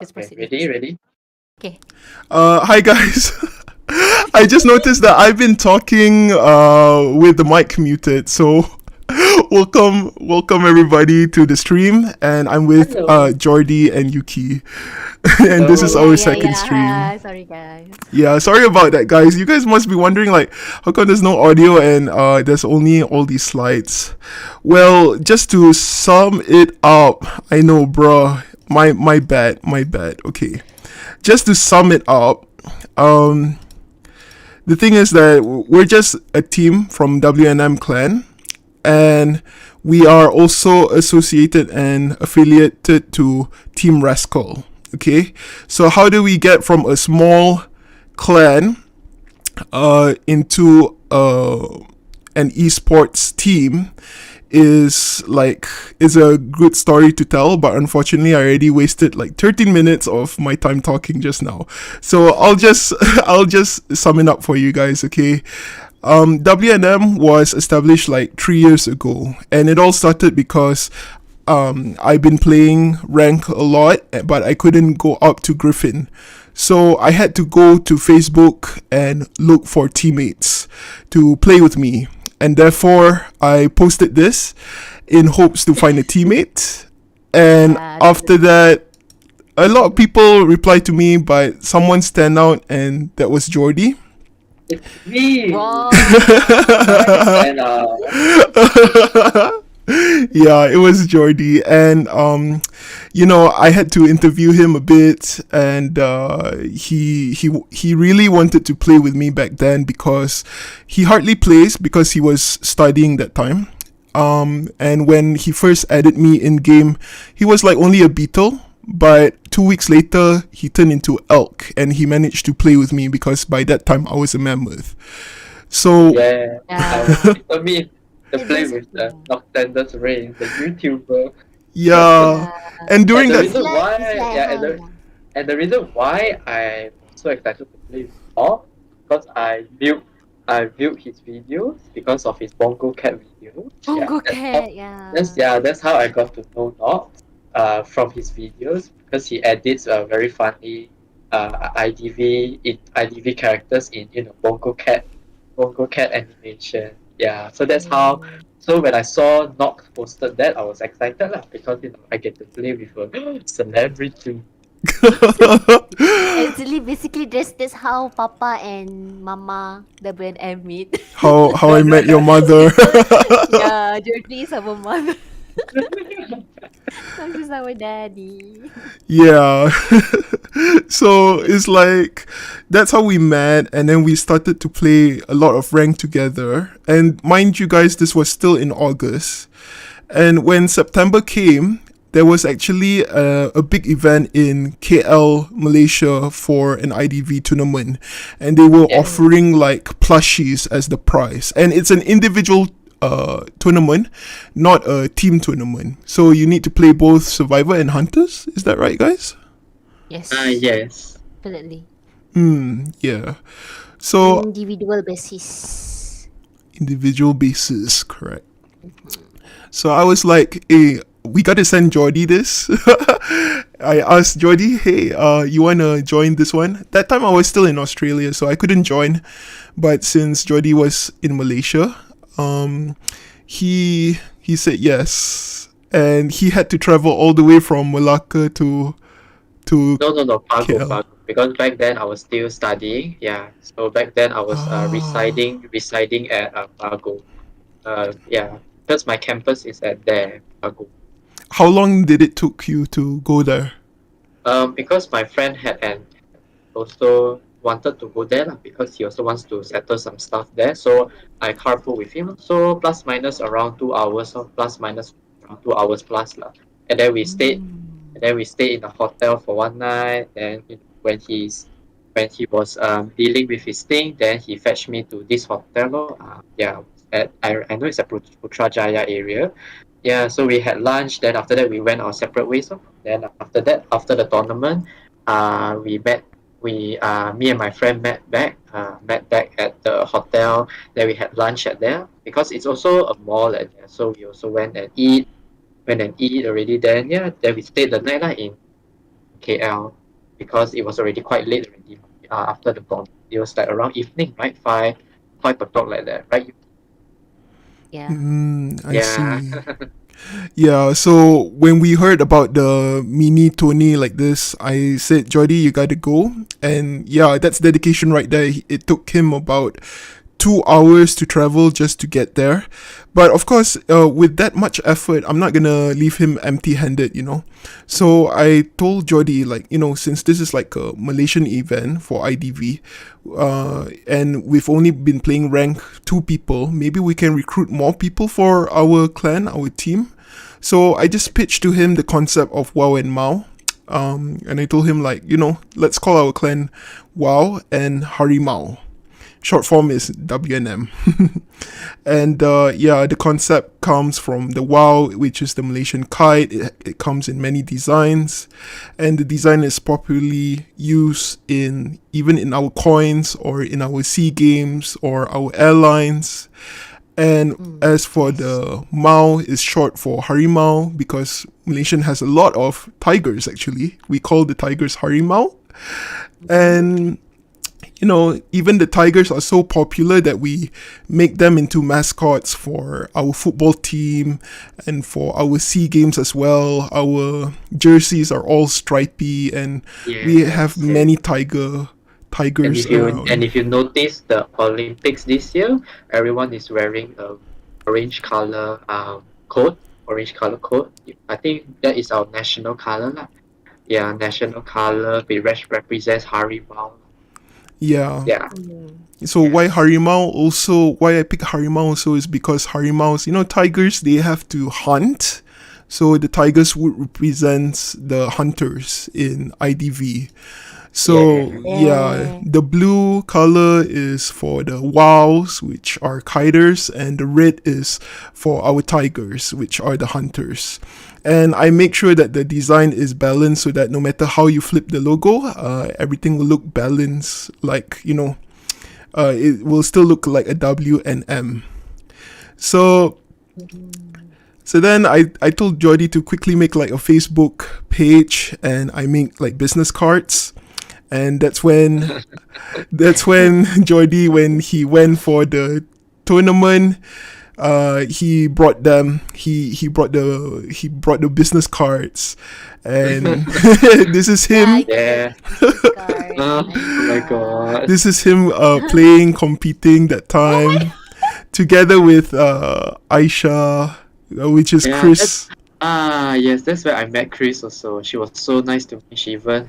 Let's Okay, proceed. ready? Okay. Hi guys. I just noticed that I've been talking with the mic muted, so welcome everybody to the stream, and I'm with Hello. Jordy and Yuki, and this is Hello. our second stream. Sorry, guys. Yeah, sorry about that, guys. You guys must be wondering like, how come there's no audio and there's only all these slides? Well, just to sum it up, I know, bruh. My bad. Okay, just to sum it up, um, the thing is that we're just a team from WNM clan, and we are also associated and affiliated to Team Rascal. Okay, so how do we get from a small clan into an esports team is a good story to tell, but unfortunately I already wasted like 13 minutes of my time talking just now. So I'll just sum it up for you guys, okay? WNM was established like 3 years ago, and it all started because I've been playing rank a lot, but I couldn't go up to Griffin. So I had to go to Facebook and look for teammates to play with me. And therefore, I posted this in hopes to find a teammate. And Yeah, after that, a lot of people replied to me, but someone stand out, and that was Jordy. It's me. Wow. And Yeah, it was Jordy, and I had to interview him a bit, and he really wanted to play with me back then because he hardly plays because he was studying that time. And when he first added me in game, he was like only a beetle. But 2 weeks later, he turned into elk, and he managed to play with me because by that time I was a mammoth. So yeah, Yeah. I mean to It play was with the Nocturnus Rain, the YouTuber. yeah, yeah. and And during the that, reason why, It's like yeah, how and the reason why I'm so excited to play with Paul, because I viewed his videos because of his Bongo Cat videos. Yeah, Bongo Cat, yeah. that's how I got to know Nox from his videos because he edits very funny IDV characters in Bongo Cat animation. Yeah, so that's how. Mm. So when I saw Nox posted that, I was excited lah because I get to play with a celebrity. Actually, basically, that's how Papa and Mama WNM meet. how I met your mother. Yeah, Jordy is our mother. This is our daddy. Yeah. So it's like that's how we met, and then we started to play a lot of rank together. And mind you guys, this was still in August. And when September came, there was actually a big event in KL, Malaysia for an IDV tournament, and they were Yeah. offering like plushies as the prize. And it's an individual tournament, not a team tournament. So you need to play both Survivor and Hunters. Is that right, guys? Yes. Yes. Definitely. Yeah. So Individual basis. individual basis, correct. So I was like, hey, we gotta send Jordy this. I asked Jordy, hey, you wanna join this one? That time I was still in Australia, so I couldn't join. But since Jordy was in Malaysia, he said yes, and he had to travel all the way from Malacca to No, Pago, KL. Pago. Because back then I was still studying. Yeah, so back then I was residing at Pago. Yeah, because my campus is at there, Pago. How long did it took you to go there? Because my friend had also wanted to go there lah, because he also wants to settle some stuff there. So I carpool with him. So plus minus around 2 hours, or plus minus around 2 hours plus lah. And then we stayed in a hotel for one night. Then when he was dealing with his thing, then he fetched me to this hotel. Yeah, I know it's a Putrajaya area. Yeah, so we had lunch. Then after that, we went our separate ways. Then after that, after the tournament, we met. Me and my friend met back at the hotel. Then we had lunch at there because it's also a mall at there. So we also went and eat already. Then yeah, then we stayed the night lah in KL because it was already quite late already after the bomb. It was like around evening, right? 5 o'clock like that, right? Yeah. I Yeah. see. Yeah, so when we heard about the mini Tony like this, I said, Jody, you gotta go. And yeah, that's dedication right there. It took him about 2 hours to travel just to get there. But of course, with that much effort, I'm not gonna leave him empty handed, you know. So I told Jody, like, you know, since this is like a Malaysian event for IDV, and we've only been playing rank 2 people, maybe we can recruit more people for our clan, our team. So I just pitched to him the concept of Wau and Mau. And I told him, like, you know, let's call our clan Wau and Harimau. Short form is WNM. And yeah, the concept comes from the Wau, which is the Malaysian kite. It comes in many designs, and the design is popularly used in even in our coins or in our SEA games or our airlines. And as for the Mau, is short for Harimau because Malaysian has a lot of tigers. Actually, we call the tigers Harimau, and you know, even the tigers are so popular that we make them into mascots for our football team and for our SEA games as well. Our jerseys are all stripy, and we have many tigers around. And if you notice the Olympics this year, everyone is wearing a orange color coat. Orange color coat. I think that is our national color lah. Yeah, national color. It represents Harimau. Yeah. Yeah. So why Harimau also, why I pick Harimau also is because Harimaus, you know, tigers, they have to hunt. So the tigers would represent the hunters in IDV. So yeah, the blue color is for the wows, which are kiters, and the red is for our tigers, which are the hunters. And I make sure that the design is balanced so that no matter how you flip the logo, everything will look balanced. Like, you know, it will still look like a WNM. So then I told Jody to quickly make like a Facebook page, and I make like business cards. And that's when Jody, when he went for the tournament, he brought them. He brought the business cards, and this is him. Yeah. Oh my god. This is him playing, competing that time, together with Aisha, which is Chris. Yes, that's where I met Chris also. She was so nice to me. She even,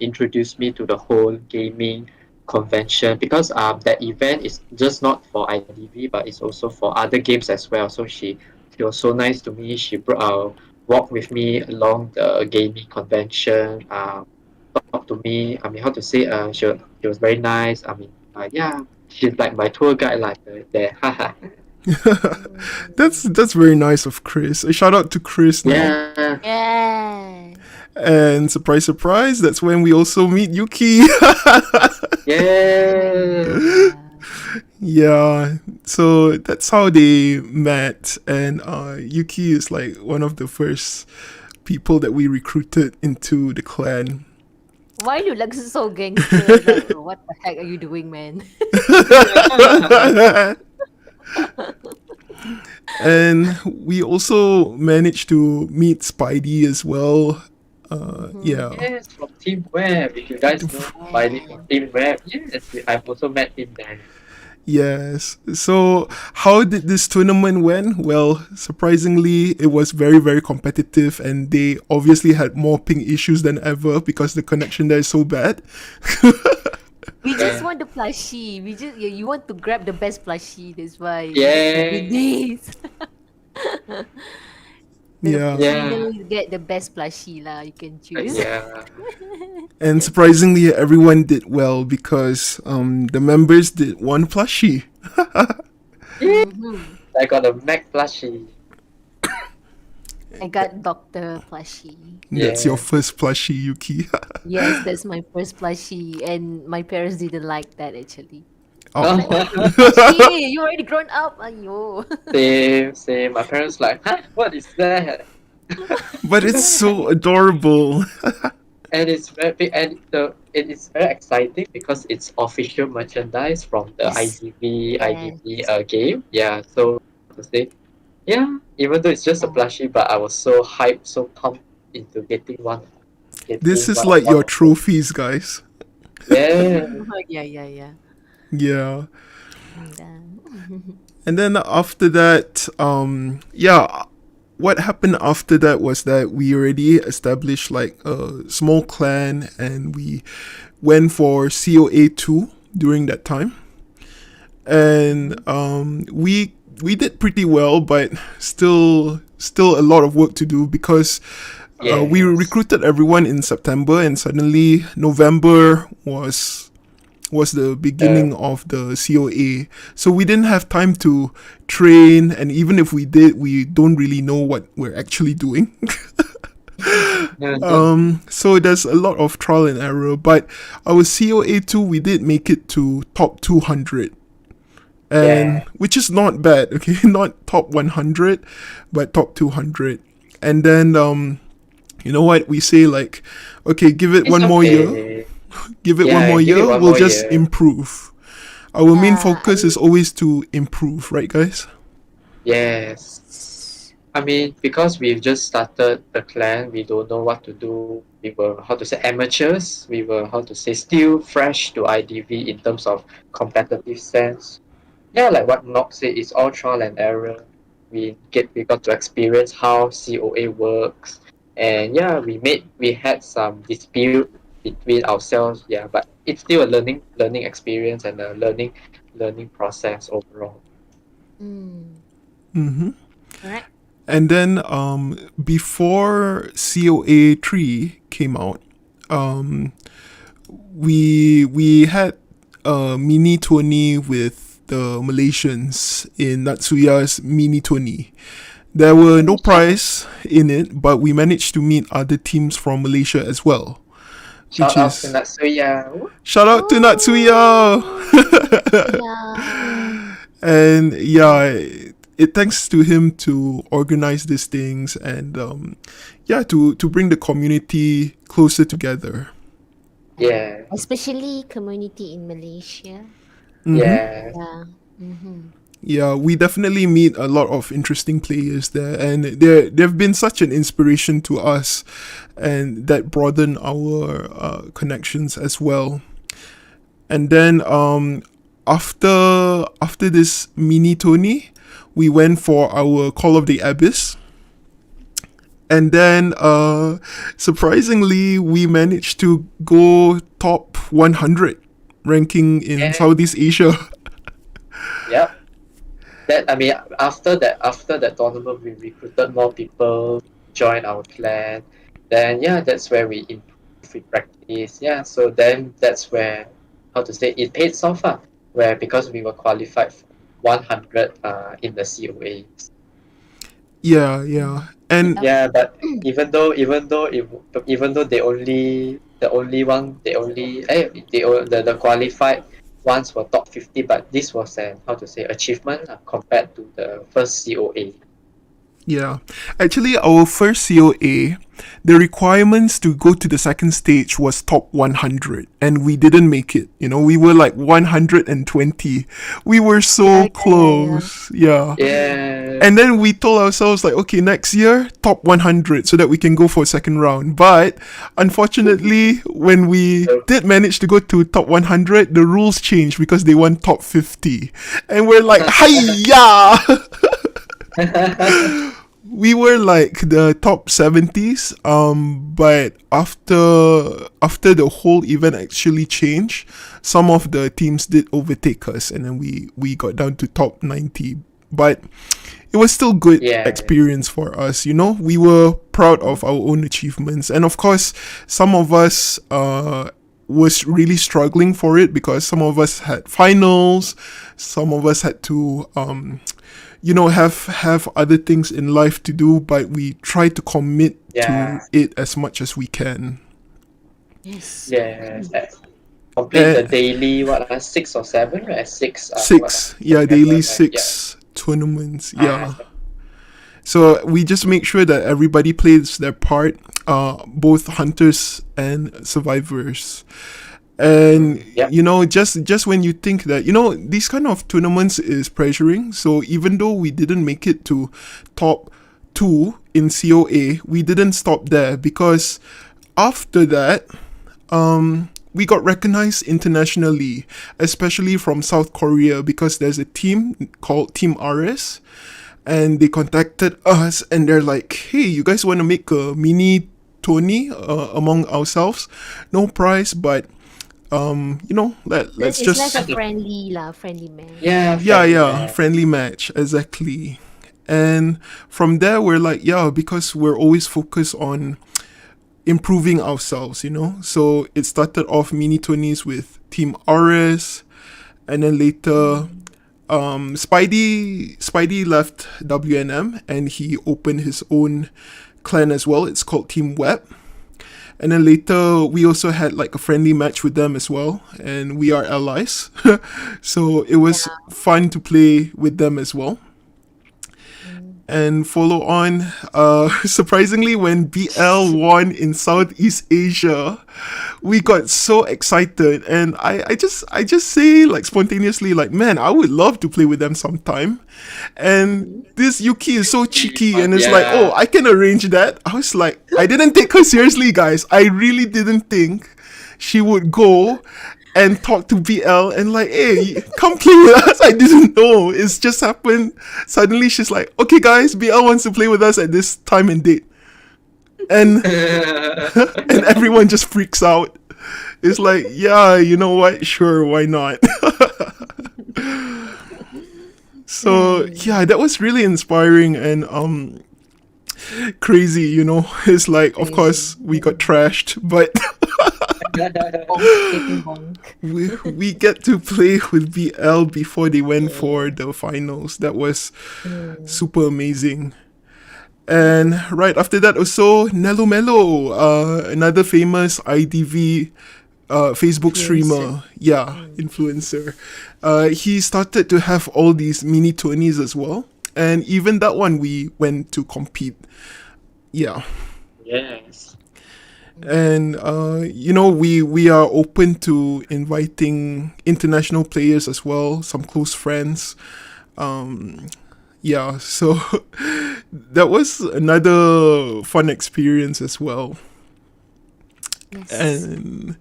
introduced me to the whole gaming convention because that event is just not for IDV but it's also for other games as well. So she was so nice to me. She walked with me along the gaming convention, talked to me. I mean, she was very nice. I mean, yeah, she's like my tour guide like there. That's very nice of Chris. A shout out to Chris now. Yeah. Yeah. And surprise, surprise, that's when we also meet Yuki. Yeah. Yeah, so that's how they met. And Yuki is like one of the first people that we recruited into the clan. Why you look so gangster? Like, what the heck are you doing, man? And we also managed to meet Spidey as well. Yeah. Yes, from Team Web. If you guys know Spidey from Team Web, yes, I've also met him there. Yes. So how did this tournament went? Well, surprisingly, it was very, very competitive, and they obviously had more ping issues than ever because the connection there is so bad. We just want the plushie. You want to grab the best plushie. That's why. Yeah. This. Yeah. You get the best plushie lah. You can choose. Yeah. And surprisingly, everyone did well because the members did one plushie. I got a Mac plushie. I got Doctor plushie. That's your first plushie, Yuki. Yes, that's my first plushie, and my parents didn't like that actually. Oh. Hey, you already grown up, ayo. Same. My parents like, huh? What is that? But it's so adorable. and it's very big, and it is very exciting because it's official merchandise from the Yes. IDV Yes. game. Yeah, so to say, yeah, even though it's just a Yeah. plushie, but I was so hyped, so pumped into This getting is like one your of those. trophies, guys. Yeah, Yeah, yeah, yeah. Yeah. And, And then after that, yeah, what happened after that was that we already established like a small clan and we went for COA 2 during that time. And we did pretty well, but still a lot of work to do because we yes, recruited everyone in September and suddenly November was the uh, beginning of the COA. So we didn't have time to train, and even if we did, we don't really know what we're actually doing. So there's a lot of trial and error, but our COA 2, we did make it to top 200. And yeah, which is not bad, okay? Not top 100, but top 200. And then, you know what? We say, like, okay, give it it's one more year. okay. Give it one Yeah, more give it year. one We'll more just year. improve. Our main I focus is always to improve, right, guys? Yes. I mean, because we've just started the clan, we don't know what to do. We were, how to say, amateurs. We were, how to say, still fresh to IDV in terms of competitive sense. Yeah, like what Nox said, it's all trial and error. We got to experience how COA works, and yeah, we had some dispute between ourselves. Yeah, but it's still a learning experience and a learning process overall. mm, Mm-hmm. correct. And then before COA 3 came out, um, we had a mini tourney with the Malaysians in Natsuya's mini tourney. There were no prize in it, but we managed to meet other teams from Malaysia as well, which Shout out to is Natsuya. shout out to Natsuya. Oh, yeah. And yeah, it thanks to him to organize these things and yeah, to bring the community closer together. Yeah, Especially community in Malaysia. Mm-hmm. yeah, Yeah. Mm-hmm. Yeah, we definitely meet a lot of interesting players there, and they've been such an inspiration to us, and that broaden our connections as well. And then after this mini Tony, we went for our Call of the Abyss. And then surprisingly we managed to go top 100 ranking in yeah, Southeast Asia. yeah. That I mean, after that tournament, we recruited more people, join our clan. Then yeah, that's where we improve, we practice. Yeah, so then that's where, how to say, it pays off. Where because we were qualified for 100 in the COA. Yeah, yeah. And Yep. Yeah, but even though the qualified ones were top 50, but this was an, how to say, achievement compared to the first COA. yeah, actually, our first COA, the requirements to go to the second stage was top 100, and we didn't make it. You know, we were like 120. We were Yeah, so yeah, yeah, yeah. close. Yeah. Yeah, And then we told ourselves, like, okay, next year, top 100, so that we can go for a second round. But unfortunately, when we so did manage to go to top 100, the rules changed because they went top 50. And we're like, hiya! We were like the top 70s, but after the whole event actually changed, some of the teams did overtake us, and then we got down to top 90. But it was still good yeah, experience for us, you know. We were proud of our own achievements, and of course some of us was really struggling for it because some of us had finals, some of us had to you know, have other things in life to do, but we try to commit to yeah, it as much as we can. Yes. yeah. Complete uh, the daily, what, 6 or 7, right? Six, what, 6, yeah, daily together, right? Yeah. 6 tournaments, Ah, yeah. So we just make sure that everybody plays their part, both hunters and survivors. And Yep. just when you think that these kind of tournaments is pressuring, so even though we didn't make it to top 2 in COA, we didn't stop there, because after that we got recognized internationally, especially from South Korea, because there's a team called Team RS, and they contacted us and they're like, hey, you guys want to make a mini tourney among ourselves? No prize, but let's It's like just, a friendly man. Yeah, yeah, friendly match, exactly. And from there we're like, yeah, because we're always focused on improving ourselves, so it started off mini tourneys with Team RS, and then later Spidey left WNM and he opened his own clan as well. It's called Team Web. And then later we also had like a friendly match with them as well, and we are allies. So it was fun to play with them as well. And follow on, surprisingly, when BL won in Southeast Asia, we got so excited, and I just say, like, spontaneously, like, man, I would love to play with them sometime. And this Yuki is so cheeky and it's like, oh, I can arrange that. I was like, I didn't take her seriously, guys. I really didn't think she would go and talk to BL and like, hey, come play with us. I didn't know. It's just happened. Suddenly she's like, okay guys, BL wants to play with us at this time and date. And and everyone just freaks out. It's like, yeah, you know what? Sure, why not? So yeah, that was really inspiring and crazy, It's like, of course we got trashed, but we get to play with BL before they went for the finals. That was super amazing. And right after that also, Nello Mello, another famous IDV Facebook streamer, influencer. He started to have all these mini tourneys as well, and even that one we went to compete. Yeah. Yes. And we are open to inviting international players as well, some close friends. So that was another fun experience as well. Yes. And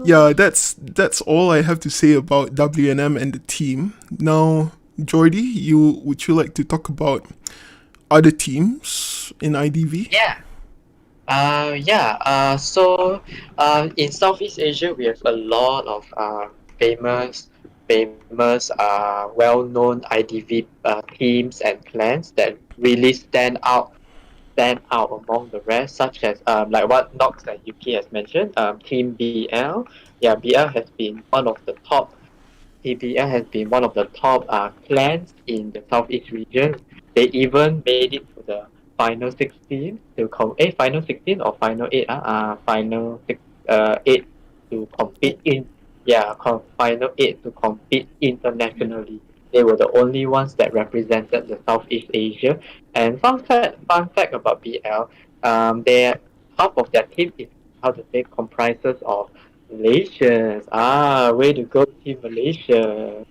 yeah, that's all I have to say about WNM and the team. Now, Jordy, would you like to talk about other teams in IDV? So in Southeast Asia, we have a lot of famous, well-known IDV teams and clans that really stand out among the rest, such as like what Nox and Yuki has mentioned, Team BL. Yeah, BL has been one of the top. TBL has been one of the top clans in the Southeast region. They even made it to the final 16 final 16 or final 8 final 8 to compete final 8 to compete internationally. They were the only ones that represented the Southeast Asia. And fun fact about BL, they half of their team is comprises of Malaysians. Way to go, Team Malaysia.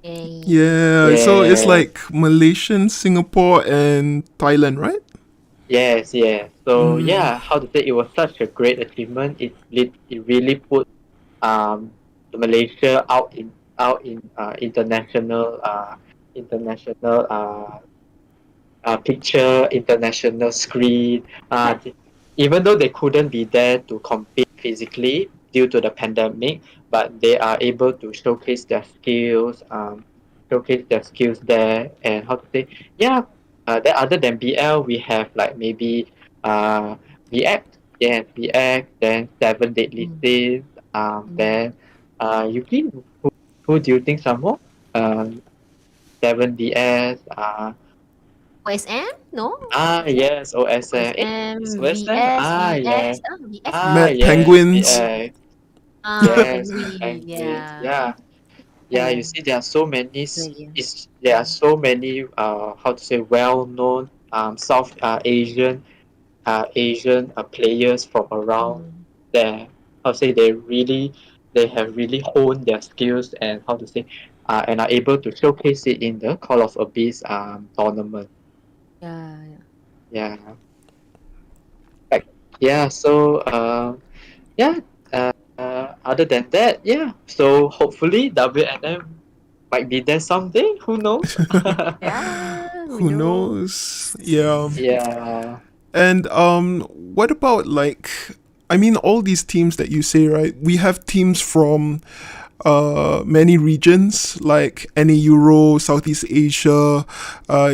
Yeah, so it's like Malaysian, Singapore, and Thailand, right? Yes. So it was such a great achievement. It really put Malaysia out in international picture, international screen. Even though they couldn't be there to compete physically due to the pandemic, but they are able to showcase their skills, there, and then other than BL, we have like maybe VX, then Seven Deadly Sins, then Yuki, who do you think some more? 7DS, OSM? No? yes, OSM. OSM, It's VS, OSM. VX. VX. Mad Penguins. VX. Yes, Penguin, yeah. You see, there are so many. Brilliant. There are so many. Well known South Asian players from around Mm. there. How to say they have really honed their skills and how to say and are able to showcase it in the Call of Abyss tournament. Yeah, yeah. Yeah, like yeah. So yeah. Other than that, yeah. So hopefully WNM might be there someday. Who knows? Yeah, we Who know. knows? Yeah. Yeah. And what about like, I mean, all these teams that you say, right? We have teams from many regions like any Euro, Southeast Asia,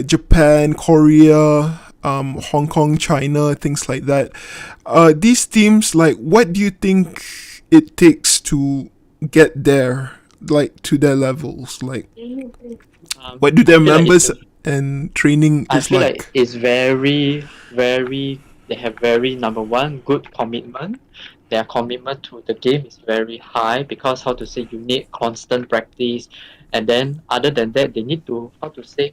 Japan, Korea, Hong Kong, China, things like that. These teams, like, what do you think it takes to get there, like to their levels? Like, what do I their feel like members and training I is feel like like? it's very they have very number one good commitment. Their commitment to the game is very high because how to say you need constant practice, and then other than that they need to how to say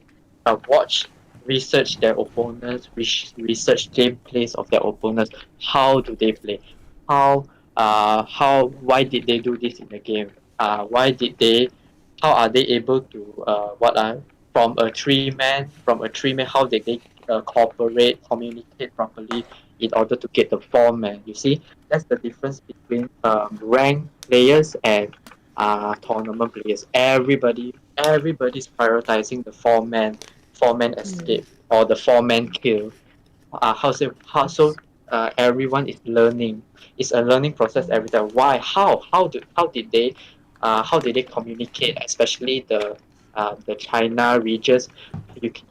watch, research their opponents, research gameplays of their opponents. How do they play? How why did they do this in the game? Why did they? How are they able to what are from a three man how did they cooperate communicate properly in order to get the four man, you see that's the difference between ranked players and tournament players. Everybody's prioritizing the four man Mm. escape or the four-man kill. How so everyone is learning. It's a learning process Mm. every time. Why? How did they communicate, especially the China regions.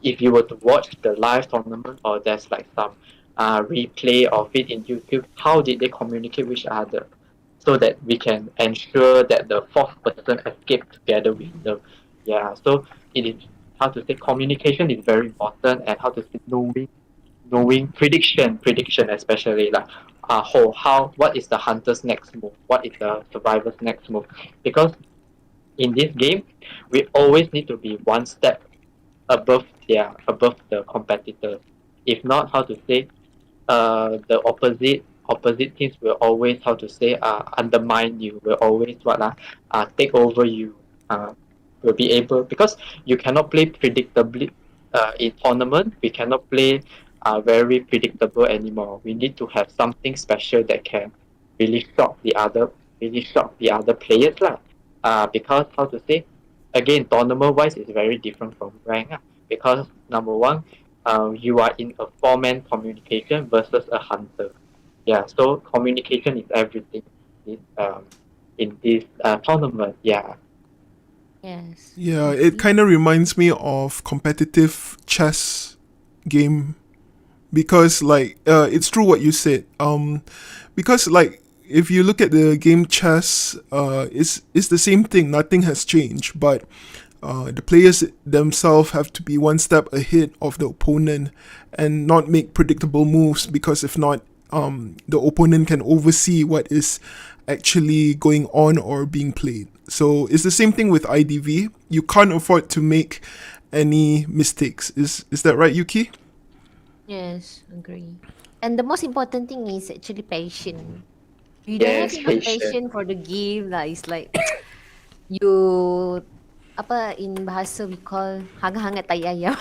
If you were to watch the live tournament or there's like some replay of it in YouTube, how did they communicate with each other so that we can ensure that the fourth person escaped together with them. Yeah, so it is how to say communication is very important, and how to say knowing prediction especially like how what is the hunter's next move, what is the survivor's next move, because in this game we always need to be one step above the competitors. If not, how to say the opposite teams will always how to say undermine you, will always take over you, will be able, because you cannot play predictably in tournament. We cannot play very predictable anymore. We need to have something special that can really shock the other players lah. Because how to say again, tournament wise is very different from rank because number one, you are in a four-man communication versus a hunter. Yeah, so communication is everything in this tournament. Yeah. Yes, Yeah, it agree. kind of reminds me of competitive chess game because like it's true what you said. Because like if you look at the game chess, it's the same thing. Nothing has changed, but the players themselves have to be one step ahead of the opponent and not make predictable moves because if not, the opponent can oversee what is actually going on or being played. So it's the same thing with IDV. You can't afford to make any mistakes. Is that right, Yuki? Yes, agree. And the most important thing is actually passion. You don't have Yes, enough patient. passion for the game lah. It's like you apa in bahasa we call hangat-hangat tai ayam.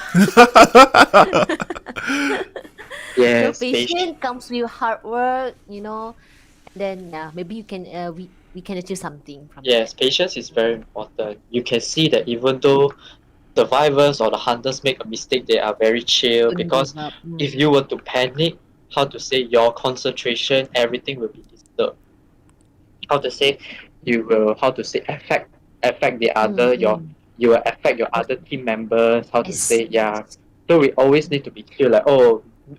So Yes, patient. patient comes with hard work, you know. And then yeah, maybe you can we can achieve something from Yes, that. patience is very important. You can see that even though survivors or the hunters make a mistake, they are very chill, Don't give because up. if Mm. you were to panic, how to say your concentration, everything will be disturbed. How to say you will how to say affect the other your Mm. you will affect your other team members, how to Yes, say, yeah. yes. So we always need to be chill, like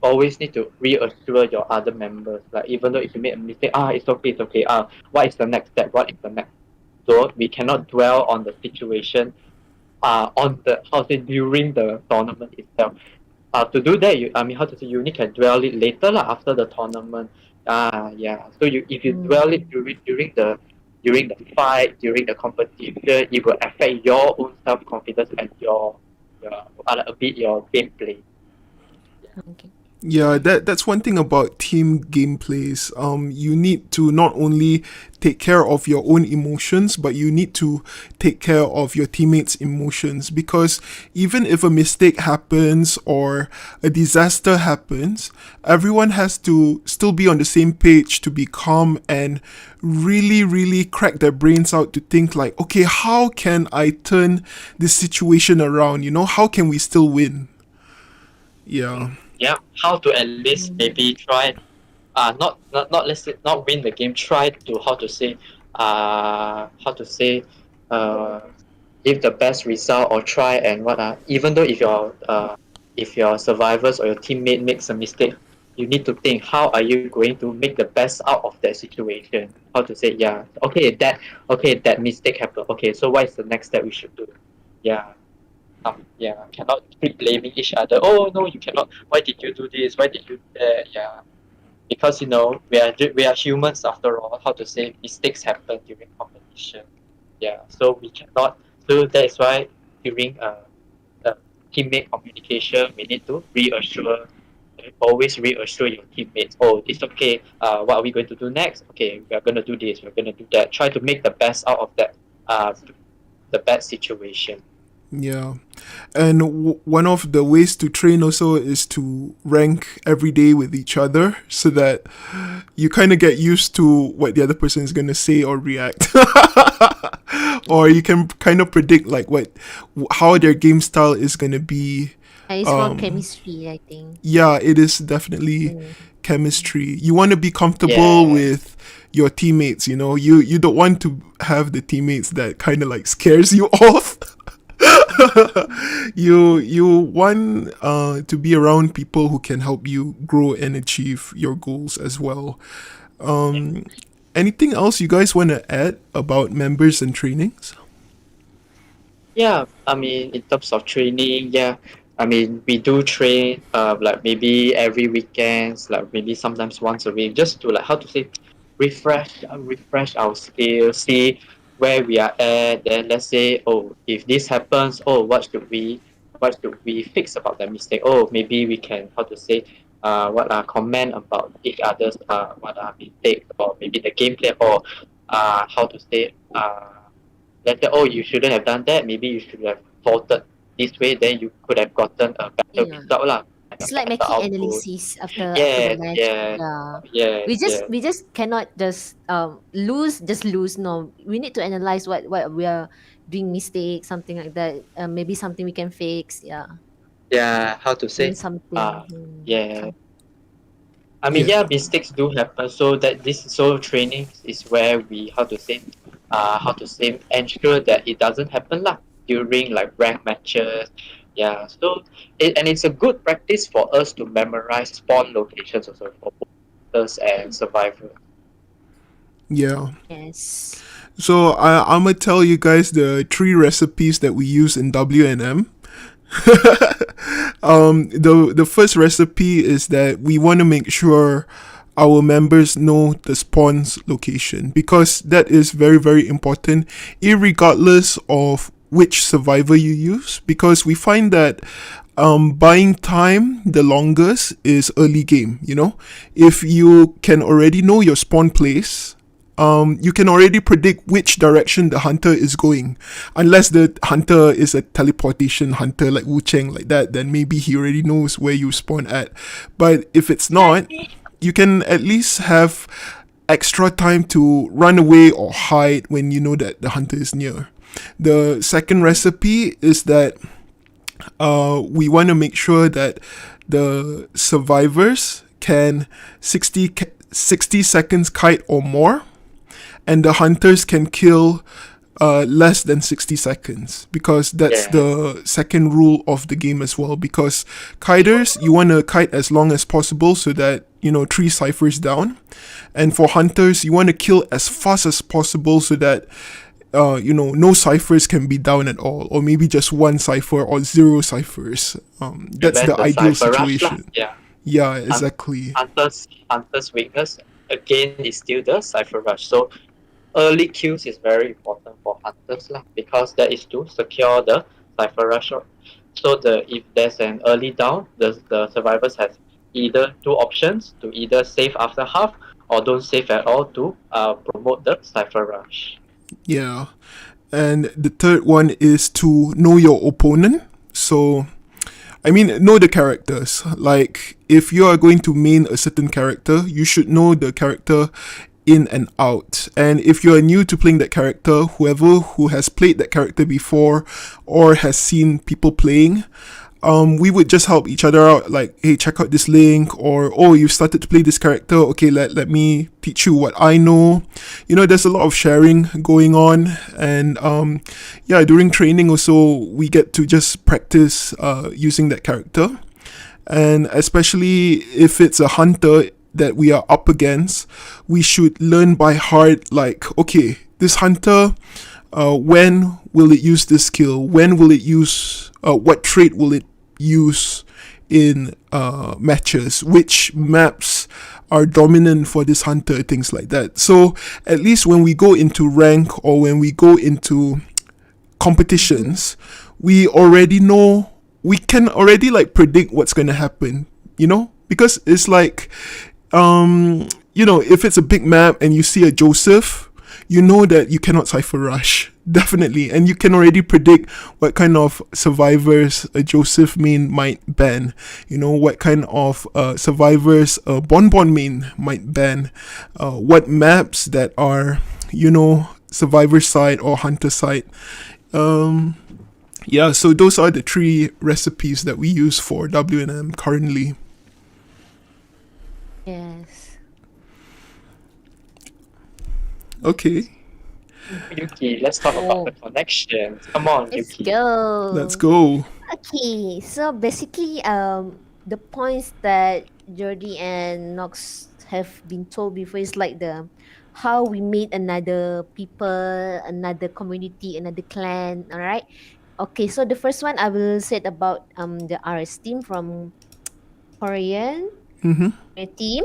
always need to reassure your other members, like even though if you make a mistake, it's okay, what is the next step, what is the next, so we cannot dwell on the situation on the how to say during the tournament itself. To do that, you I mean how to say you only can dwell it later lah after the tournament. Yeah. So you if you dwell it Mm. during the fight, during the competition, it will affect your own self confidence and your a bit your gameplay. Okay. Yeah, that's one thing about team gameplays. You need to not only take care of your own emotions, but you need to take care of your teammates' emotions, because even if a mistake happens or a disaster happens, everyone has to still be on the same page to be calm and really, really crack their brains out to think like, okay, how can I turn this situation around? How can we still win? Yeah. Yeah, how to at least maybe try, not let's say not win the game. Try to how to say, uh, give the best result, or try and even though if your survivors or your teammate makes a mistake, you need to think how are you going to make the best out of that situation. How to say, yeah, that mistake happened. Okay, so what is the next step we should do? Yeah, yeah, cannot keep blaming each other. Oh no, you cannot. Why did you do this? Why did you do that? Yeah, because we are humans after all. How to say, mistakes happen during competition. Yeah, so we cannot. So that is why during teammate communication, we need to always reassure your teammates. Oh, it's okay. What are we going to do next? Okay, we are going to do this. We're going to do that. Try to make the best out of that. The bad situation. Yeah. And one of the ways to train also is to rank every day with each other so that you kind of get used to what the other person is going to say or react. Or you can kind of predict like how their game style is going to be. It's for chemistry, I think. Yeah, it is definitely chemistry. You want to be comfortable with your teammates, you don't want to have the teammates that kind of like scares you off. You want to be around people who can help you grow and achieve your goals as well. Anything else you guys want to add about members and trainings? Yeah, I mean, in terms of training, yeah, I mean, we do train, like maybe every weekends, like maybe sometimes once a week, just to like how to say, refresh our skills, see where we are at. Then let's say, oh, if this happens, oh, what should we fix about that mistake? Oh, maybe we can how to say, comment about each other's what are mistakes, or maybe the gameplay, or how to say, let's say, oh, you shouldn't have done that. Maybe you should have voted this way. Then you could have gotten a better Yeah. result, lah, and a It's like better making output. analysis after the Yes, match. yes, Yeah. yes, We just yes. we just cannot just lose. No, we need to analyze what we are doing mistakes, something like that. Maybe something we can fix. Yeah. Yeah, how to Learn say? something. Uh, yeah. I mean, Yeah. yeah, mistakes do happen. So training is where we ensure that it doesn't happen lah during like rank matches. Yeah, so it's a good practice for us to memorize spawn locations also for boosters and survivors. Yeah. Yes. So I'm gonna tell you guys the 3 recipes that we use in WNM. The first recipe is that we want to make sure our members know the spawn's location, because that is very, very important, irregardless of which survivor you use, because we find that buying time the longest is early game. If you can already know your spawn place, you can already predict which direction the hunter is going. Unless the hunter is a teleportation hunter like Wu Cheng, like that, then maybe he already knows where you spawn at. But if it's not, you can at least have extra time to run away or hide when you know that the hunter is near. The second recipe is that we want to make sure that the survivors can 60 seconds kite or more, and the hunters can kill less than 60 seconds, because that's Yeah, the second rule of the game as well. Because kiters, you want to kite as long as possible so that 3 ciphers down, and for hunters you want to kill as fast as possible so that no ciphers can be down at all, or maybe just 1 cipher or 0 ciphers. That's prevent the the ideal cipher rush lah. situation. Yeah, Yeah, Hun- exactly. hunters weakness again is still the cipher rush. So early kills is very important for hunters lah, because that is to secure the cipher rush. So if there's an early down, the survivors has either two options to either save after half or don't save at all to promote the cipher rush. Yeah. And the third one is to know your opponent. So, I mean, know the characters. Like, if you are going to main a certain character, you should know the character in and out. And if you are new to playing that character, whoever who has played that character before or has seen people playing, we would just help each other out. Like, hey, check out this link, or oh, you started to play this character. Okay, let me teach you what I know. You know, there's a lot of sharing going on, and yeah, during training also we get to just practice using that character, and especially if it's a hunter that we are up against, we should learn by heart. Like, okay, this hunter, when will it use this skill? When will it use? What trait will it use in matches? Which maps are dominant for this hunter? Things like that. So at least when we go into rank or when we go into competitions, we already know. We can already like predict what's going to happen. You know, because it's like, if it's a big map and you see a Joseph, you know that you cannot cipher rush. Definitely. And you can already predict what kind of survivors a Joseph main might ban. You know, what kind of survivors a Bonbon main might ban. What maps that are, survivor side or hunter side. Yeah, so those are the three recipes that we use for WNM currently. Yes. Okay, Yuki, let's talk about the connections. Come on, Let's Yuki. go. let's go. Okay, so basically, the points that Jordi and Nox have been told before is like the how we meet another people, another community, another clan. All right. Okay, so the first one I will say about the RS team from Korean team.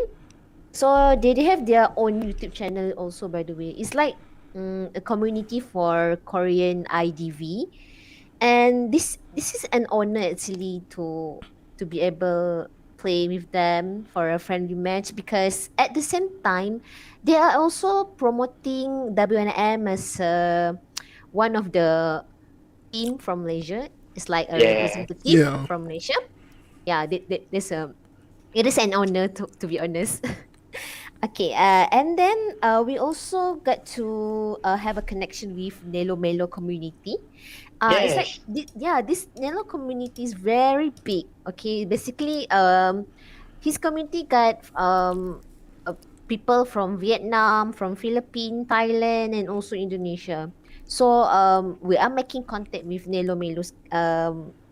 So they have their own YouTube channel also, by the way. It's like a community for Korean IDV, and this is an honor actually to be able play with them for a friendly match, because at the same time they are also promoting WNM as one of the team from Malaysia. It's like a Yeah. representative Yeah. from Malaysia. Yeah, there's a it is an honor to be honest. Okay, and then we also got to have a connection with Nelo Melo community. It's like Yes. this Nelo community is very big. Okay, basically, his community got people from Vietnam, from Philippines, Thailand, and also Indonesia. So we are making contact with Nelo Melo's.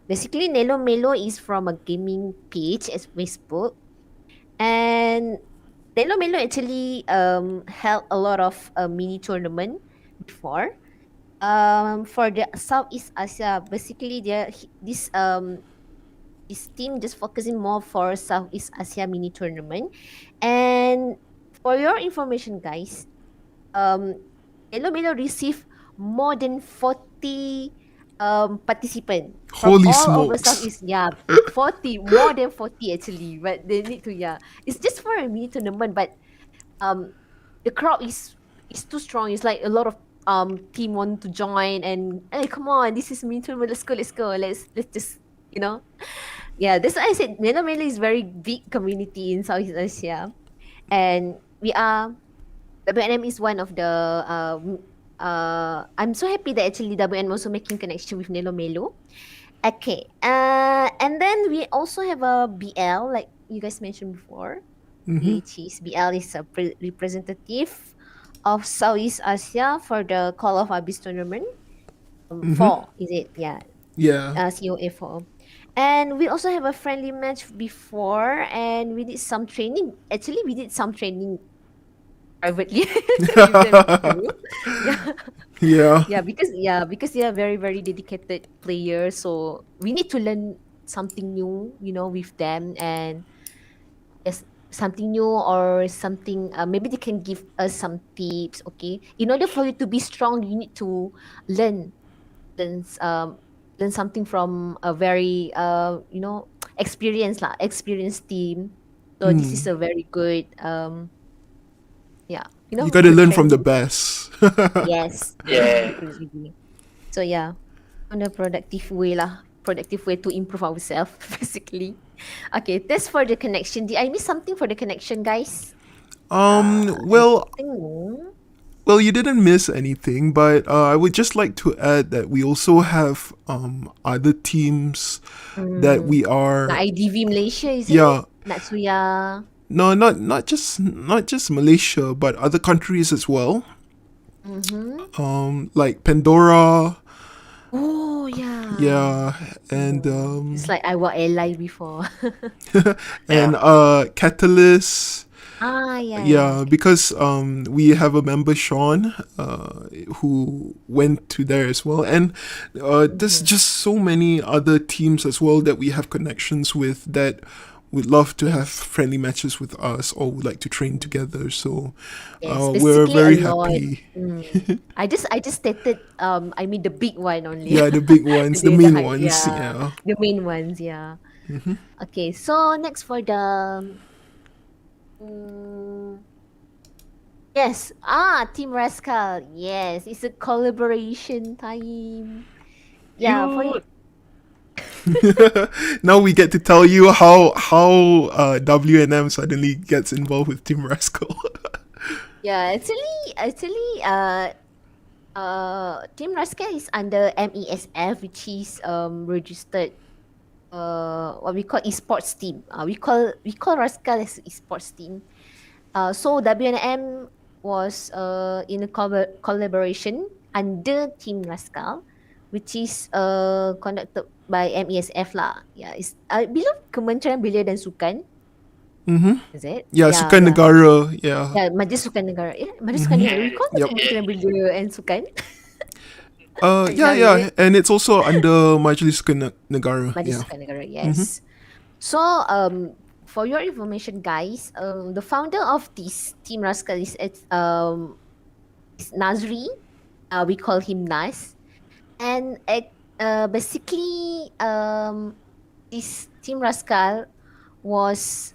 Basically, Nelo Melo is from a gaming page as Facebook, and Nelo Melo actually held a lot of mini tournament before. For the Southeast Asia, basically this team just focusing more for Southeast Asia mini tournament. And for your information, guys, um, Nelo Melo received more than 40 participant from Holy all over smokes. Southeast. Yeah, 40, more than 40 actually. But they need to, yeah. It's just for a mini tournament, but um the crowd is too strong. It's like a lot of team want to join, and hey, come on, this is mini tournament. Let's go. Let's just you know. Yeah, that's why I said Nelo Melo is very big community in Southeast Asia. And we are WNM is one of the I'm so happy that actually WNM also making connection with Nelo Melo. Okay. And then we also have a BL, like you guys mentioned before. Which is BL is a representative of Southeast Asia for the Call of Abyss tournament. Four, is it? Yeah. Yeah. COA 4. And we also have a friendly match before, and we did some training. Actually, we did some training privately with them too. Yeah. Yeah. Because they are very, very dedicated players. So we need to learn something new, with them, and yes, something new or something. Maybe they can give us some tips. Okay, in order for you to be strong, you need to learn. learn something from a very experienced team. So this is a very good yeah, You got to good learn from the training. best. Yes, yes, Yeah. agree. So yeah, on a productive way to improve ourselves basically. Okay, that's for the connection. Did I miss something for the connection, guys? I Well, think no. well, you didn't miss anything, but I would just like to add that we also have other teams that Mm, we the are. IDV Malaysia, is it? Yeah, Natsuya. no, not just Malaysia, but other countries as well. Mm-hmm. Like Pandora, Oh yeah. yeah, and Mm. It's like I was ally before. Yeah. Catalyst. Yeah, yeah. Yeah, because we have a member Sean who went to there as well, and there's Mm-hmm. just so many other teams as well that we have connections with that would love to have Yes. friendly matches with us or would like to train together. So Yes. we're Basically a very lot. happy. I just stated I mean the big one only. Yeah, the big ones, the The main high, ones. yeah. Yeah. The main ones, yeah. Okay, so next for the mm, yes, Team Rascal. Yes, it's a collaboration time. Yeah, for You Now we get to tell you how WNM suddenly gets involved with Team Rascal. yeah, actually, Team Rascal is under MESF, which is registered what we call esports team. We call Rascal as esports team. So WNM was in a collaboration under Team Rascal, which is conducted by MESF lah. Yeah, it's below Kementerian Belia dan Sukan. Is it? Yeah, Yeah, Sukan yeah. Negara. Yeah. Yeah, Majlis Sukan Negara. Yeah, Majlis Sukan Negara. We yeah, call it Yep. yeah, Kementerian Belia and Sukan. Yeah, Now is it? yeah, and it's also under Majlis Negara. Majlis Yeah. Sukan Negara. Yes. So for your information, guys, the founder of this Team Rascal is Nazri. We call him Nas, and basically, this Team Rascal was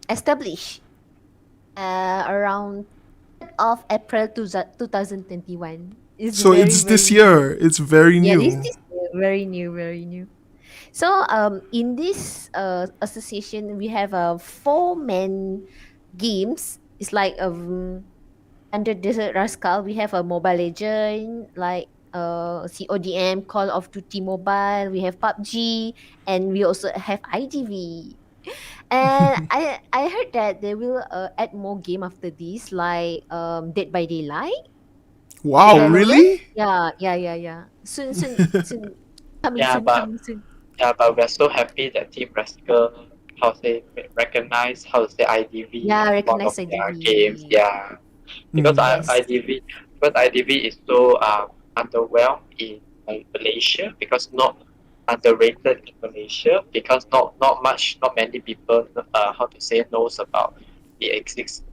established around 3rd of April 2021. It's So very it's this very year. It's very yeah. This new. is very new, very new. So in this association, we have 4 main games. It's like under Desert Rascal, we have a Mobile Legend like CODM, Call of Duty Mobile. We have PUBG, and we also have IDV. And I heard that they will add more game after this, like Dead by Daylight, Wow, Mobile Legend. really? Yeah, yeah, yeah, yeah. Soon. Coming yeah, soon, but coming soon. yeah, but we're so happy that Team Rascal, how to say, recognize how to say IDV Yeah, as one of recognize their games. IDV. Yeah, because Yes. IDV is so underwhelmed in Malaysia because not underrated in Malaysia because not many people how to say knows about the existence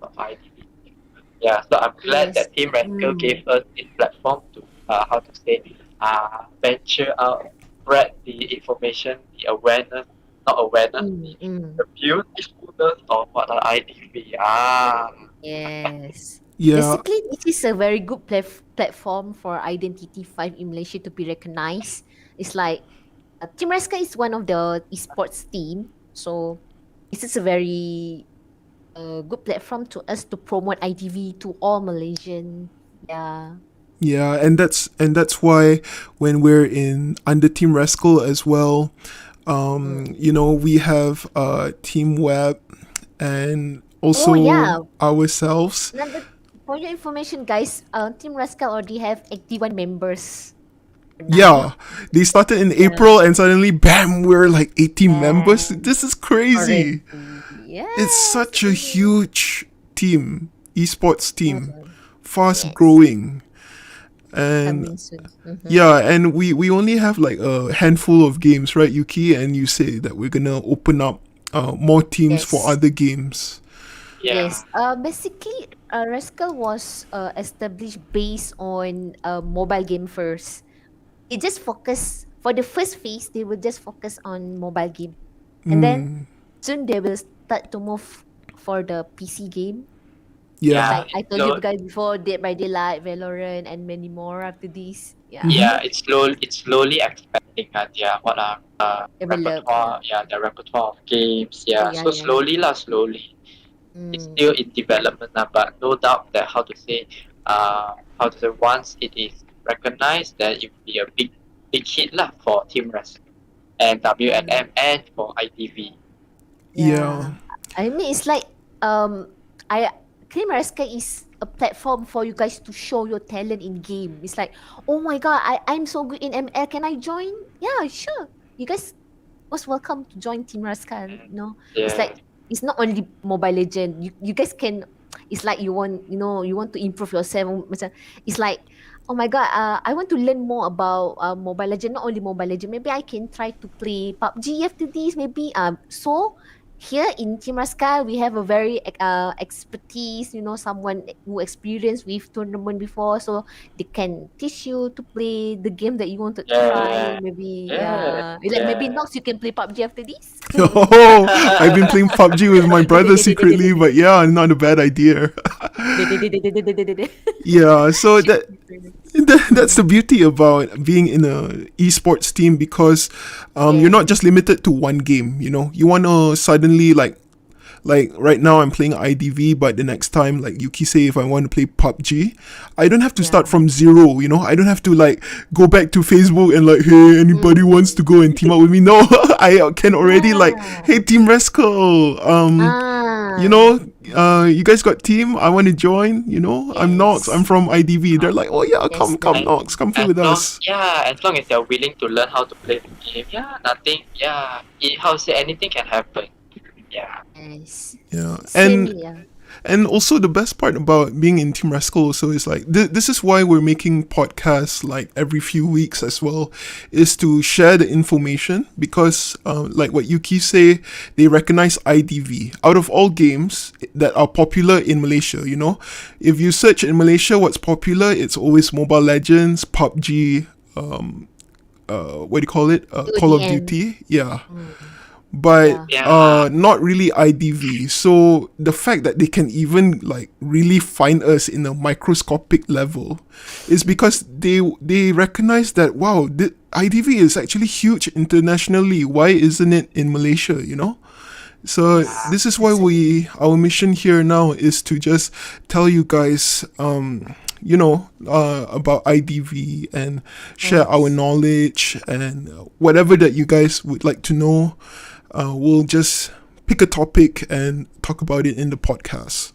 of IDV. Yeah, so I'm glad Yes. that Team Rascal gave us this platform to how to say venture out, spread the information, the awareness, not awareness, Mm, mm. the beautifulness of what are IDV. Yes. Yeah, Basically, this is a very good platform for Identity 5 in Malaysia to be recognized. It's like Team Rascal is one of the esports team. So this is a very good platform to us to promote IDV to all Malaysian. Yeah. yeah, and that's why when we're in under Team Rascal as well, Mm. we have Team Web and Oh yeah. also ourselves. Another, for your information, guys, Team Rascal already have 81 members for now. Yeah, they started in Yeah. April and suddenly, bam, we're like 18 members. And This is crazy. already. It's Yes. such a huge team, esports team, Mhm. fast Yes. growing. And Coming soon. yeah, and we only have like a handful of games, right, Yuki? And you say that we're gonna open up more teams for Yes. other games. Yeah. Yes. Basically, Rascal was established based on a mobile game first. They just focus for the first phase. They will just focus on mobile game, and then soon they will start to move for the PC game. Yeah. Yeah. Like I told you guys before, Dead by Daylight, Valorant, and many more after this. Yeah, Mm-hmm. Yeah, it's slowly expanding their what develop. Yeah. repertoire, yeah, the repertoire of games. Oh Yeah. yeah, So yeah, yeah. slowly lah, slowly. It's Mm. still in development but no doubt that how to say once it is recognized that it will be a big hit lah for Team Rescue and Mm. WNM and for IDV. Yeah. Yeah. I mean, it's like I Clay Maresca is a platform for you guys to show your talent in game. It's like, oh my god, I'm so good in ML. Can I join? Yeah, sure. You guys most welcome to join Team Rascal. Mm, You know, it's yeah, like it's not only Mobile Legend. You guys can. It's like you want to improve yourself. It's like, oh my god, I want to learn more about Mobile Legend. Not only Mobile Legend. Maybe I can try to play PUBG after this. Maybe so. Here in Team Rascal, we have a very expertise. Someone who experienced with tournament before, so they can teach you to play the game that you want to try. yeah, Maybe yeah, like maybe yeah. Nox, you can play PUBG after this. Oh, I've been playing PUBG with my brother secretly, but yeah, not a bad idea. Yeah, so that's the beauty about being in a esports team because you're Yes. not just limited to one game. You want to suddenly like right now I'm playing IDV, but the next time, like Yuki say, if I want to play PUBG, I don't have to Yeah. start from zero. I don't have to like go back to Facebook and like, hey, anybody wants to go and team up with me? No, I can already like, Yeah. hey, Team Rascal, Ah. you guys got team? I want to join. I'm Nox. I'm Yes. from IDV. They're like, oh yeah, Yes. come That. Nox, come play As with long us. yeah, as long as they're willing to learn how to play the game, yeah, nothing, yeah, how to say anything can happen. Yeah, Yes. Yeah, Same here. and also the best part about being in Team Rascal also is like this is why we're making podcasts like every few weeks as well, is to share the information because like what Yuki say, they recognize IDV out of all games that are popular in Malaysia. If you search in Malaysia what's popular, it's always Mobile Legends, PUBG, what do you call it? Call of ODM. Duty, yeah. Mm. But Yeah. yeah, not really IDV. So the fact that they can even like really find us in a microscopic level is because they recognize that wow, the IDV is actually huge internationally. Why isn't it in Malaysia? So Yes. this is why Exactly. our mission here now is to just tell you guys about IDV and share our Yes. knowledge and whatever that you guys would like to know. We'll just pick a topic and talk about it in the podcast.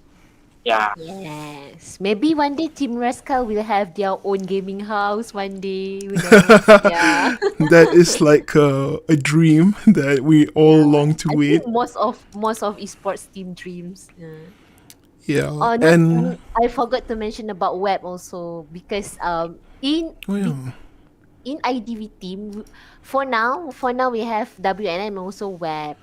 yeah, Yes. Maybe one day Team Rascal will have their own gaming house one day. Who knows? Yeah. That is like a dream that we all Yeah. long to I think wait. most of esports team dreams. Yeah. Yeah, Oh, not and I forgot to mention about web also because oh yeah, in IDV team for now we have WNM also web.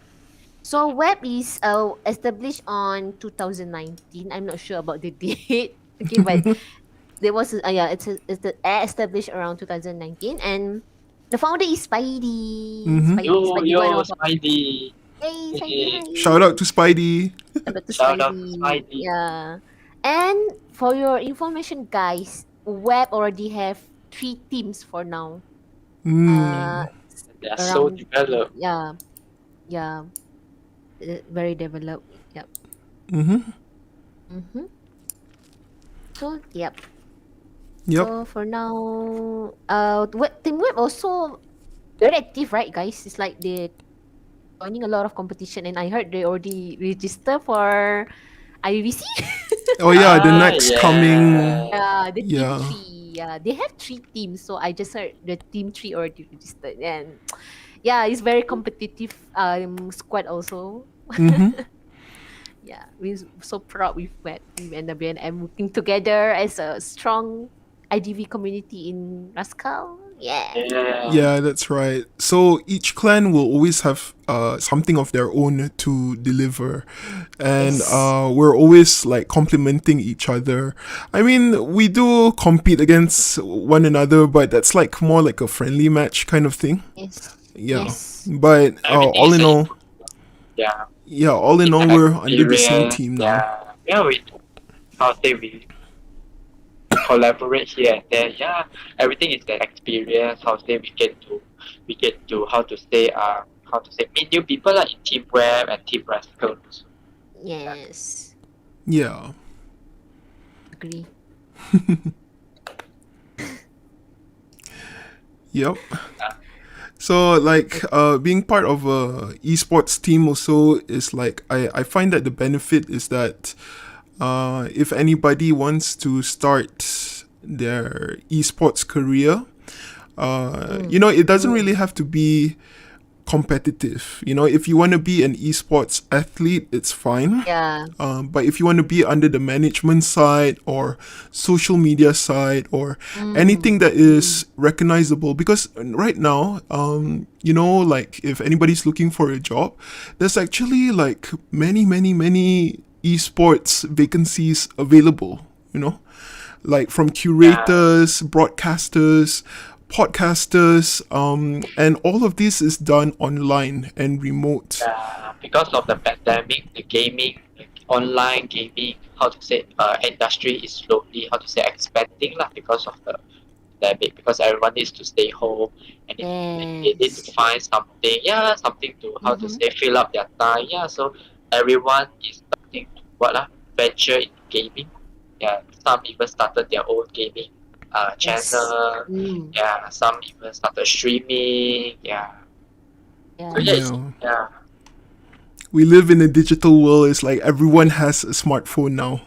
So web is established on 2019. I'm not sure about the date. Okay, but there was established around 2019, and the founder is Spidey. mm-hmm. Spidey going yo, over. Spidey, Hey, Spidey, hey, hi. Shout out to Spidey. Shout out to shout out to Spidey. Spidey. Yeah. And for your information, guys, web already have 3 teams for now. Uh, Mm, They are so around developed. yeah, yeah, very developed. Yep. mm-hmm. Mm-hmm. So yep. Yep. So for now, Team Web also very active, right, guys? It's like they joining a lot of competition, and I heard they already register for IVC. Oh yeah, the Ah, next coming. yeah. Yeah, the team Yeah. three. Yeah, they have 3 teams, so I just heard the team 3 already registered, and yeah, it's very competitive squad also. Mm-hmm. Yeah, we're so proud with WNM working together as a strong IDV community in Rascal. Yeah. Yeah. Yeah, that's right. So each clan will always have something of their own to deliver, and Yes. we're always like complementing each other. I mean, we do compete against one another, but that's like more like a friendly match kind of thing. Yes. Yeah, Yes. but Everything all is in an all, yeah. all in It's all, an we're under the same experience. team now. Yeah. Yeah, we collaborate here and there. Yeah. Everything is an experience. We get to how to say meet new people like in Team Web and Team Rascal. Yes. Yeah. Agree. Yep. So like being part of a esports team also is like I find that the benefit is that if anybody wants to start their esports career, it doesn't really have to be competitive. If you want to be an esports athlete, it's fine. Yeah. But if you want to be under the management side or social media side or anything that is recognizable, because right now, like if anybody's looking for a job, there's actually like many, many, many esports vacancies available, like from curators, broadcasters, podcasters, and all of this is done online and remote. Because of the pandemic, the gaming, online gaming, industry is slowly, expanding lah because of the pandemic. Because everyone needs to stay home and they need to Yes. find something, something to Mm-hmm. fill up their time. Yeah, so everyone is starting to venture into gaming. Yeah, some even started their own gaming Yes. channel. Mm. Yeah, some even started streaming. Yeah. So Yeah. yeah, it's, Yeah. yeah. We live in a digital world. It's like everyone has a smartphone now.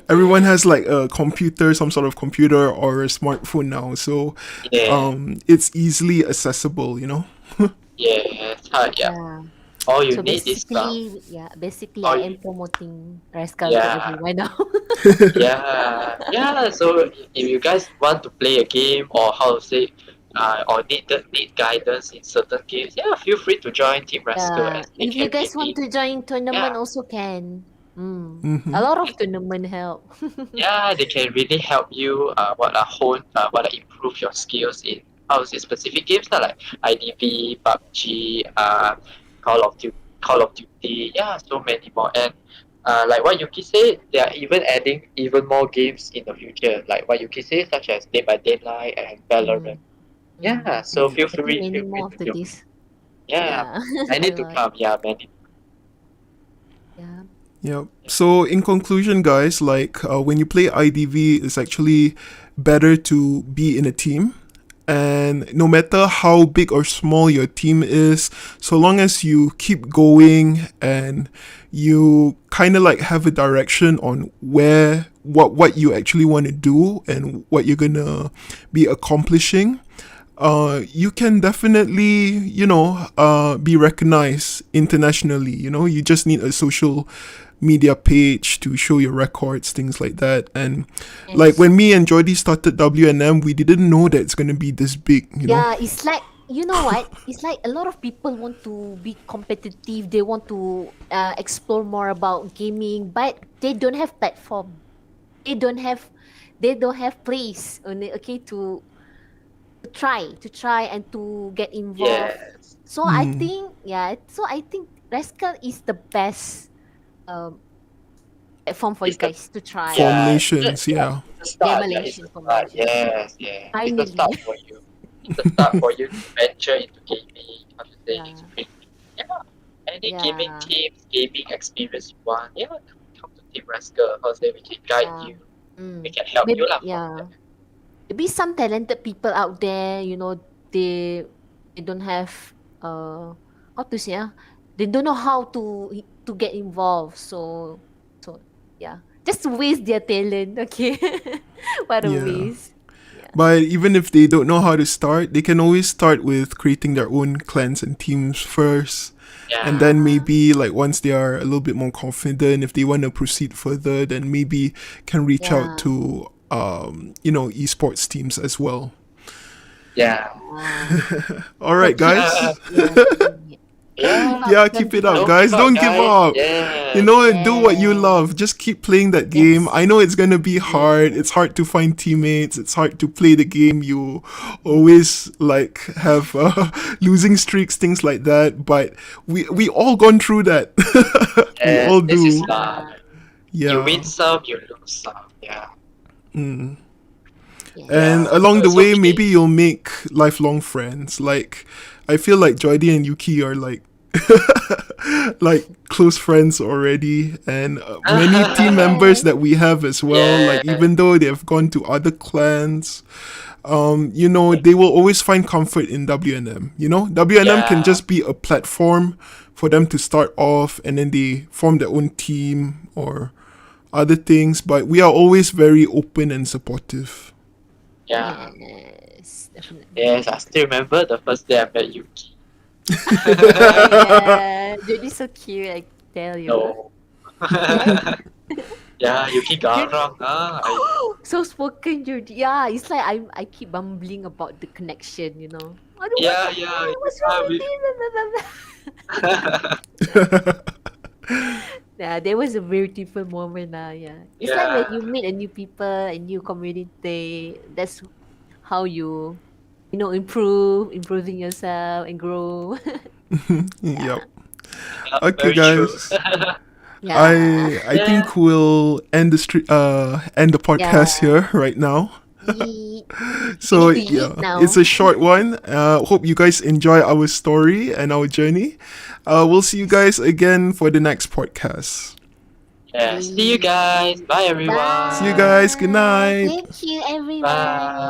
Everyone has like a computer, some sort of computer or a smartphone now. So Yeah, it's easily accessible. yeah, yeah. Yeah. All you So need is basically all I you, am promoting Rascal to yeah, everyone now. yeah. So if you guys want to play a game or or need guidance in certain games, feel free to join Team Rascal Yeah. as they If you can guys want really, to join yeah, tournament also can. A Mm-hmm. lot of tournament help. they can really help you improve your skills in specific games like IDV, PUBG, Call of Duty, so many more. And like what Yuki said, they are even adding even more games in the future, like what Yuki said, such as Day by Daylight and Valorant. Mm. Yeah, Mm. so feel I think free, many feel free more to after join. this. Yeah, Yeah. A many to lot. come. Yeah, many. Yeah. Yep. So in conclusion, guys, like when you play IDV, it's actually better to be in a team. And no matter how big or small your team is, so long as you keep going and you kind of like have a direction on what you actually want to do and what you're gonna be accomplishing, you can definitely, be recognized internationally. You just need a social media page to show your records, things like that. And like Yes. when me and Jordy started WNM, we didn't know that it's gonna be this big. Yeah, it's like you know what? It's like a lot of people want to be competitive. They want to explore more about gaming, but they don't have platform. They don't have they don't have place on it, okay, to try and to get involved. Yes, So I think Rascal is the best um platform for you it's the guys to try. yeah, Formulations, yeah. it's the Yeah, start. Yeah, it's Malaysian the start. formation. Yes, yeah, it's the Finally. start for you. It's the start for you to venture into gaming. How to say Yeah. yeah, any gaming Yeah. teams, gaming experience you want. Yeah, come to Team Rascal. How to say we can guide Yeah. you. We Mm. can help you Maybe lah from yeah. there. Maybe some talented people out there, they they don't have how to say they don't know how to get involved. So yeah. Just waste their talent, okay? What a Yeah. waste. Yeah. But even if they don't know how to start, they can always start with creating their own clans and teams first. And Yeah, then maybe like once they are a little bit more confident, if they want to proceed further, then maybe can reach out Yeah. to esports teams as well. Yeah. All right, But keep, guys. keep, yeah, keep Yeah. up, Yeah, don't keep it give up, up. Don't give guys. up, Don't give guys. up. Yes. Do what you Yeah. love. Just keep playing that game. Yes. I know it's gonna be hard. Yeah. It's hard to find teammates. It's hard to play the game. You always like have losing streaks, things like that. But we all gone through that. We Yes. all This is do. life. You Yeah. win some, you lose some. Yeah. Mm. Yeah. And Yeah. along So the it's way, okay. maybe you'll make lifelong friends. Like, I feel like Joydy and Yuki are like, like close friends already, and many team members that we have as well. Like, Yeah. even though they have gone to other clans, they will always find comfort in WNM. WNM can Yeah. just be a platform for them to start off, and then they form their own team or other things. But we are always very open and supportive. Yeah. Yes, definitely. Yes. I still remember the first day I met Yuki. Oh yeah, Judy's so cute. I tell you. No. Yeah, Yuki garang. So spoken, Judy. Yeah, it's like I keep bumbling about the connection. I don't Yeah, want yeah, what's wrong yeah, with we- you? Blah, blah, blah, blah. Yeah, that was a beautiful moment. Yeah, it's like when Yeah. you meet a new people, a new community. That's how improving yourself and grow. Yep. Yeah, Okay, very true. guys. Yeah. I think we'll end the podcast here right now. Yeet. So We need to yeah, eat now. it's a short one. Hope you guys enjoy our story and our journey. We'll see you guys again for the next podcast. Yeah. See you guys. Bye, everyone. See you guys. Good night. Thank you, everyone. Bye.